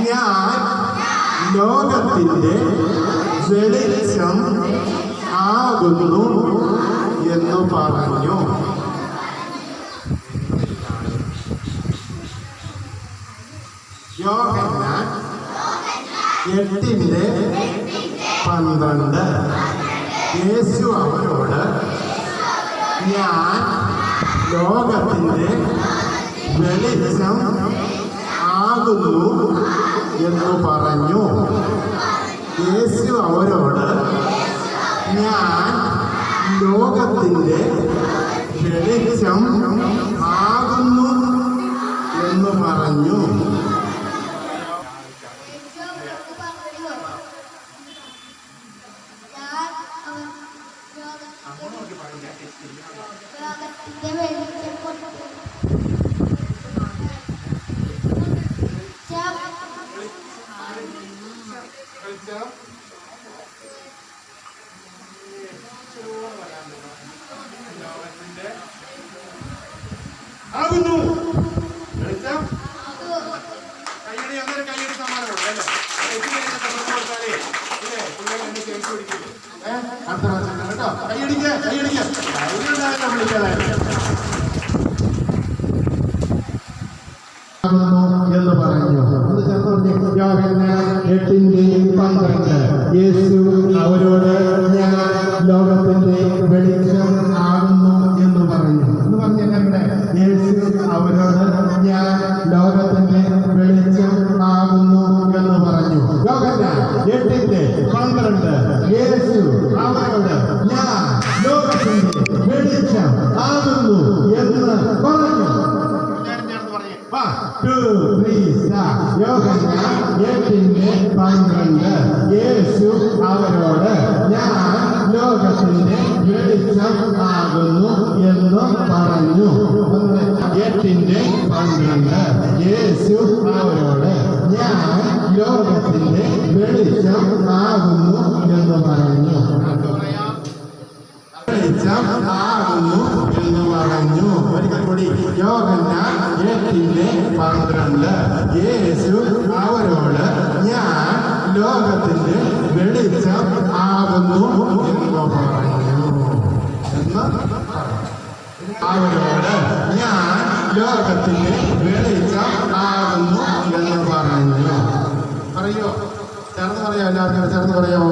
ഞാൻ ലോകത്തിൻ്റെ വെളിച്ചം ആകുന്നു എന്ന് പറഞ്ഞു. യോഹന്നാൻ 8:12. യേശു അവരോട് ഞാൻ ലോകത്തിൻ്റെ വെളിച്ചം ആകുന്നു എന്ന് പറഞ്ഞു. യേശു അവരോട് ഞാൻ ലോകത്തിൻ്റെ വെളിച്ചം ആകുന്നു എന്ന് പറഞ്ഞു. ആകുന്നു വെളിച്ചം കൈയടി അന്നേരം കൈയടി സമ്മാനമുണ്ട് അല്ലേ? കൊടുത്താലേ ഇല്ലേ പിള്ളേർ എന്നെ കേൾക്കി പിടിക്കില്ലേ? അടുത്ത പ്രാവശ്യം കേട്ടോ കൈയടിക്കുക കൈയുണ്ടായാലും വിളിക്കാതായിരുന്നു എന്ന് പറഞ്ഞു. അത് ചേർന്ന് പറഞ്ഞു. യോഹന്നാൻ 8:12. യേശു അവരോട് ഞാൻ ലോകത്തിന്റെ വെളിച്ചം ആകുന്നു എന്ന് പറഞ്ഞു. എന്ന് പറഞ്ഞിട്ടുണ്ട്. യേശു അവരോട് ഞാൻ ലോകത്തിന്റെ വെളിച്ചം ആകുന്നു എന്ന് പറഞ്ഞു. യോഹന്നാൻ 8:12. യേശു അവരോട് ഞാൻ ലോകത്തിന്റെ വെളിച്ചം ആകുന്നു എന്ന് പറഞ്ഞു. യോഹന്നാൻ 8:12. യേശു അവരോട് ഞാൻ ലോകത്തിന്റെ വെളിച്ചം ആകുന്നു എന്ന് പറഞ്ഞു. 8:12. യേശു അവരോട് ഞാൻ ലോകത്തിന്റെ വെളിച്ചം ആകുന്നു എന്ന് പറഞ്ഞു. വെളിച്ചം ആകുന്നു എന്ന് പറഞ്ഞു. ഒരിക്കൽ കൂടി. യോഹന്നാൻ 8:12. യേശു അവരോട് ഞാൻ ലോകത്തിന്റെ വെളിച്ചം ആകുന്നു എന്ന് പറഞ്ഞു. അവരോട് ഞാൻ ലോകത്തിന്റെ വെളിച്ചം ആകുന്നു എന്ന് പറഞ്ഞു. പറയോ? ചേർന്ന് പറയാം. എല്ലാവർക്കും ചേർന്ന് പറയാമോ?